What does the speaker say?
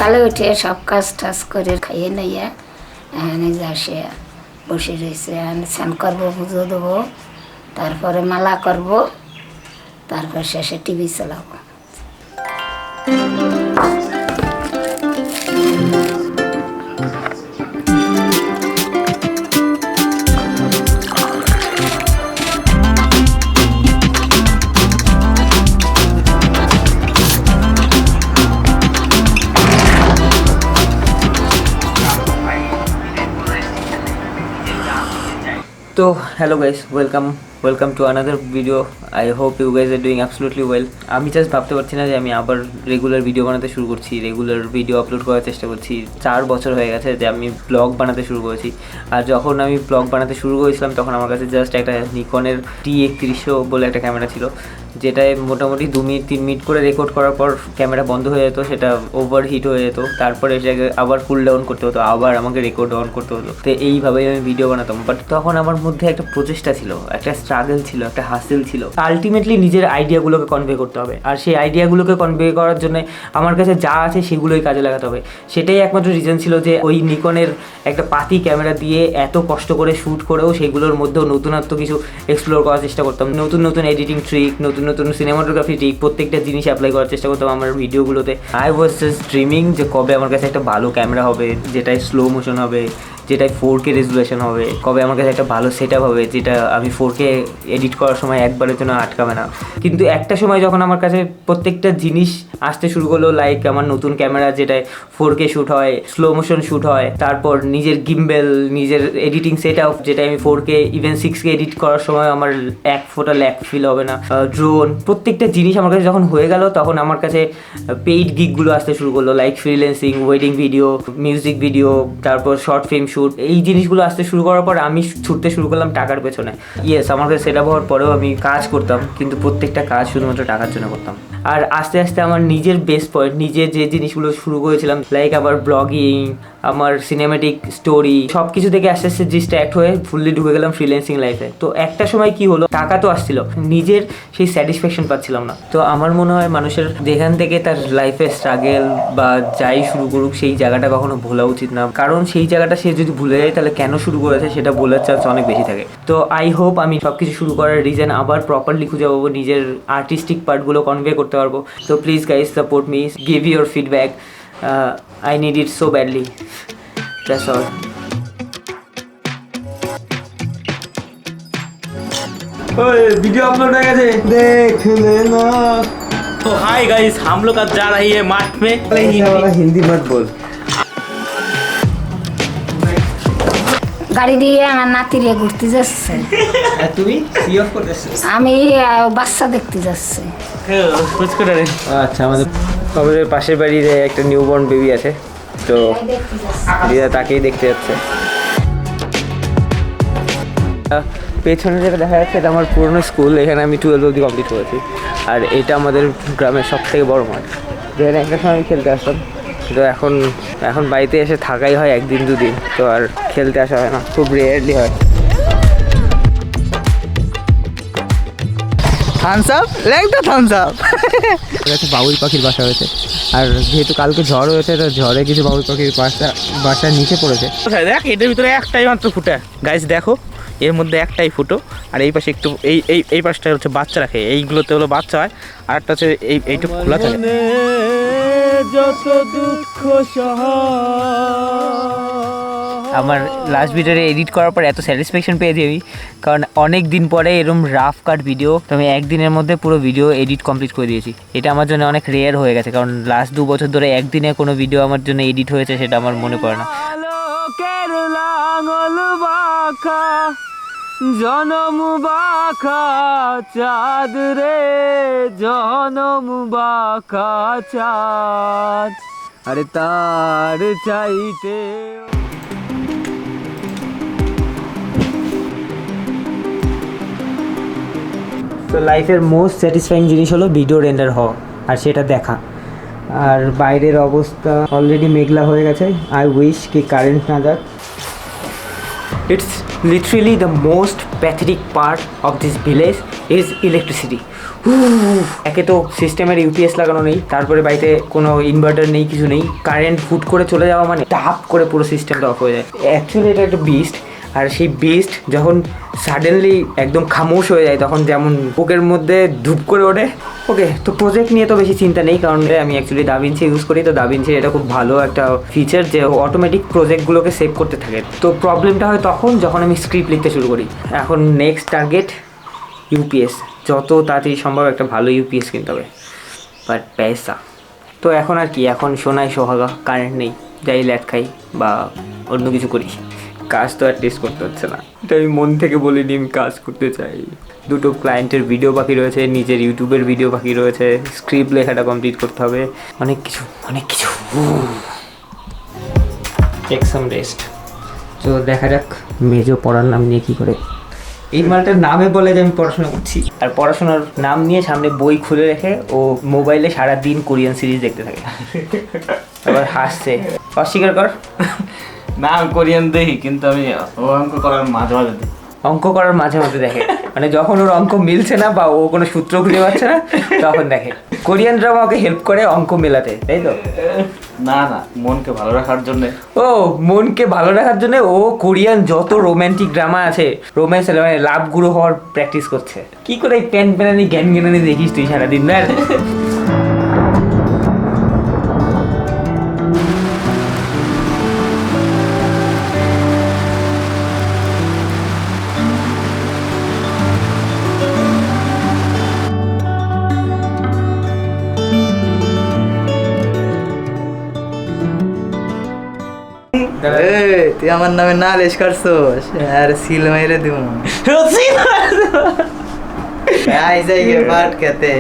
সকালে উঠে সব কাজ টাজ করে খাইয়ে নিয়ে এখানে আসে বসে রয়েছে। স্নান করবো, পুজো দেবো, তারপরে মালা করব, তারপর শেষে টিভি চালাবো। তো hello guys, welcome to another video. I hope you guys are doing absolutely well. আমি জাস্ট ভাবতে পারছি না যে আমি আবার রেগুলার ভিডিও বানাতে শুরু করছি, রেগুলার ভিডিও আপলোড করার চেষ্টা করছি। 4 বছর হয়ে গেছে যে আমি ব্লগ বানাতে শুরু করেছি। আর যখন আমি ব্লগ বানাতে শুরু করেছিলাম তখন আমার কাছে জাস্ট একটা নিকনের T3100 বলে একটা ক্যামেরা ছিল, যেটায় মোটামুটি 2 মিনিট 3 মিনিট করে রেকর্ড করার পর ক্যামেরা বন্ধ হয়ে যেত, সেটা ওভারহিট হয়ে যেত, তারপরে সেটাকে আবার কুল ডাউন করতে হতো, আবার আমাকে রেকর্ড অন করতে হতো। তো এইভাবেই আমি ভিডিও বানাতাম। বাট তখন আমার মধ্যে একটা প্রচেষ্টা ছিল, একটা স্ট্রাগল ছিল, একটা হাসিল ছিল। আলটিমেটলি নিজের আইডিয়াগুলোকে কনভে করতে হবে, আর সেই আইডিয়াগুলোকে কনভে করার জন্য আমার কাছে যা আছে সেগুলোই কাজে লাগাতে হবে। সেটাই একমাত্র রিজন ছিল যে ওই নিকনের একটা পাতি ক্যামেরা দিয়ে এত কষ্ট করে শ্যুট করেও সেগুলোর মধ্যেও নতুনত্ব কিছু এক্সপ্লোর করার চেষ্টা করতাম। নতুন নতুন এডিটিং ট্রিক, নতুন নতুন সিনেমাটোগ্রাফি ট্রিক, প্রত্যেকটা জিনিস অ্যাপ্লাই করার চেষ্টা করতাম আমার ভিডিওগুলোতে। আই ওয়াজ জাস্ট ড্রিমিং যে কবে আমার কাছে একটা ভালো ক্যামেরা হবে, যেটায় স্লো মোশন হবে, যেটায় 4K রেজুলেশন হবে, কবে আমার কাছে একটা ভালো সেট আপ হবে যেটা আমি 4K এডিট করার সময় একবারের জন্য আটকাবে না। কিন্তু একটা সময় যখন আমার কাছে প্রত্যেকটা জিনিস আসতে শুরু করলো, লাইক আমার নতুন ক্যামেরা যেটায় 4K শ্যুট হয়, স্লো মোশন শ্যুট হয়, তারপর নিজের গিম্বেল, নিজের এডিটিং সেট আপ যেটায় আমি 4K ইভেন 6K এডিট করার সময় আমার এক ফোঁটা ল্যাগ ফিল হবে না, ড্রোন, প্রত্যেকটা জিনিস আমার কাছে যখন হয়ে গেল তখন আমার কাছে পেইড গিগগুলো আসতে শুরু করলো, like freelancing, wedding video, music video, তারপর শর্ট ফিল্ম শ্যুট। এই জিনিসগুলো আসতে শুরু করার পর আমি ছুটতে শুরু করলাম টাকার পেছনে। ইয়েস, আমার কাছে সেট আপ হওয়ার পরেও আমি কাজ করতাম, কিন্তু প্রত্যেকটা কাজ শুধুমাত্র টাকার জন্য করতাম। আর আস্তে আস্তে আমার নিজের বেস্ট পয়েন্ট, নিজের যে জিনিসগুলো শুরু করেছিলাম, লাইক আমার ব্লগিং, আমার সিনেমেটিক স্টোরি, সব কিছু থেকে আস্তে আস্তে ডিস্ট্র্যাক্ট হয়ে ফুললি ঢুকে গেলাম ফ্রিল্যান্সিং লাইফে। তো একটা সময় কি হলো, টাকা তো আসছিল, নিজের সেই স্যাটিসফ্যাকশন পাচ্ছিলাম না। তো আমার মনে হয় মানুষের যেখান থেকে তার লাইফে স্ট্রাগল বা যাই শুরু করুক সেই জায়গাটা কখনো ভোলা উচিত না, কারণ সেই জায়গাটা সে যদি ভুলে যায় তাহলে কেন শুরু করেছে সেটা বলার চান্স অনেক বেশি থাকে। তো আই হোপ আমি সব কিছু শুরু করার রিজন আবার প্রপারলি খুঁজে পাবো, নিজের আর্টিস্টিক পার্টগুলো কনভে করতে পারবো। তো please guys support me, give your feedback, I need it so badly. That's all. Video upload हो गया देख लेना। तो हाय गाइस, हम लोग आज जा रही है माठ में। हिंदी मत बोल। গাড়ি দিয়ে আমার নাতিরে ঘুরতে যাচ্ছে, তুমি সি অফ করতেছো? আমি বাচ্চা দেখতে যাচ্ছি। আচ্ছা, আমাদের পাশের বাড়ির একটা নিউবর্ন বেবি আছে, তো দিদা তাকেই দেখতে যাচ্ছে। পেছনে যেটা দেখা যাচ্ছে এটা আমার পুরনো স্কুল, এখানে আমি 12 অবধি কমপ্লিট করেছি। আর এটা আমাদের গ্রামের সব থেকে বড় মাঠ, যেখানে একটা সময় আমি খেলতে আসতাম। তো এখন বাড়িতে এসে থাকাই হয় 1 দিন 2 দিন, তো আর খেলতে আসা হয় না, খুব রেয়ারলি হয়। থামস আপ, ল্যাংটা থামস আপ। একটা বাবুই পাখির বাসা হয়েছে, আর যেহেতু কালকে ঝড় হয়েছে তো ঝড়ে কিছু বাবুই পাখির বাসার নিচে পড়েছে। দেখ, এটার ভিতরে একটাই মাত্র ফুটা। গাইস দেখো, এর মধ্যে একটাই ফুটো, আর এই পাশে একটু এই পাশটা হচ্ছে বাচ্চা রাখে, এইগুলোতে হলো বাচ্চা হয়, আর একটা হচ্ছে এইটুকু খোলা থাকে। যত দুঃখ সহ আমার লাস্ট ভিডিওটা এডিট করার পর এত স্যাটিসফ্যাকশন পেয়েছি আমি, কারণ অনেক দিন পরে এরকম রাফ কাট ভিডিও তো আমি একদিনের মধ্যে পুরো ভিডিও এডিট কমপ্লিট করে দিয়েছি। এটা আমার জন্য অনেক রেয়ার হয়ে গেছে, কারণ লাস্ট 2 বছর ধরে একদিনে কোনো ভিডিও আমার জন্য এডিট হয়েছে সেটা আমার মনে পড়ে না। জনম বাঁকা চাঁদ রে, জনম বাঁকা চাঁদ, আরে তার চাইতে। তো লাইফের মোস্ট স্যাটিসফাইং জিনিস হলো ভিডিও রেন্ডার হওয়া আর সেটা দেখা। আর বাইরের অবস্থা অলরেডি মেঘলা হয়ে গেছে, আই উইশ কি কারেন্ট না যাক। It's literally the most pathetic part of this village is electricity. একে তো সিস্টেমের ইউপিএস লাগানো নেই, তারপরে বাড়িতে কোনো ইনভার্টার নেই, কিছু নেই, কারেন্ট ফুট করে চলে যাওয়া মানে টাপ করে পুরো সিস্টেমটা অফ হয়ে যায়। অ্যাকচুয়ালি এটা একটা বিস্ট, আর সেই বিস্ট যখন সাডেনলি একদম খামোশ হয়ে যায় তখন যেমন বুকের মধ্যে ধূপ করে ওঠে। ওকে, তো প্রজেক্ট নিয়ে তো বেশি চিন্তা নেই, কারণ আমি অ্যাকচুয়ালি দাভিন্সি ইউজ করি। তো দাভিন্সির এটা খুব ভালো একটা ফিচার যে অটোমেটিক প্রজেক্টগুলোকে সেভ করতে থাকে। তো প্রবলেমটা হয় তখন যখন আমি স্ক্রিপ্ট লিখতে শুরু করি। এখন নেক্সট টার্গেট ইউপিএস, যত তাড়াতাড়ি সম্ভব একটা ভালো ইউপিএস কিনতে হবে, বাট পয়সা তো এখন আর কি, এখন সোনায় সোহাগা, কারেন্ট নেই, যাই ল্যাট খাই বা অন্য কিছু করি, কাজ তো অ্যাটলিস্ট করতে হচ্ছে না। এটা আমি মন থেকে বলিনি আমি কাজ করতে চাই। দুটো ক্লায়েন্টের ভিডিও বাকি রয়েছে, নিজের ইউটিউবের ভিডিও বাকি রয়েছে, স্ক্রিপ্ট লেখাটা কমপ্লিট করতে হবে, অনেক কিছু অনেক কিছু। Take some rest. তো দেখা যাক মেজো পড়ার নাম নিয়ে কী করে। এই মালটার নামে বলে যে আমি পড়াশোনা করছি, আর পড়াশোনার নাম নিয়ে সামনে বই খুলে রেখে ও মোবাইলে সারাদিন কোরিয়ান সিরিজ দেখতে থাকে। আবার হাসছে, অস্বীকার কর। না আমি কোরিয়ান দেখি, কিন্তু আমি অঙ্ক করার মাঝে মাঝে দেখি। অঙ্ক করার মাঝে মাঝে দেখে, মানে যখন ওর অঙ্ক মিলছে না বা ও কোনো সূত্র খুঁজে পাচ্ছে না তখন দেখে। কোরিয়ানরাও ওকে হেল্প করে অঙ্ক মেলাতে, তাই তো? না না, মনকে ভালো রাখার জন্য। ও মনকে ভালো রাখার জন্য ও কোরিয়ান যত রোম্যান্টিক ড্রামা আছে, রোম্যান্স মানে লাভ গুরু হওয়ার প্র্যাকটিস করছে। কি করে এই প্যান প্যানানি জ্ঞান জ্ঞানানি দেখিস তুই সারাদিন না? তুই আমার নামে নালিশ করছোস আর সিল মাইরে দিব আই যাই গে পাট খেতে।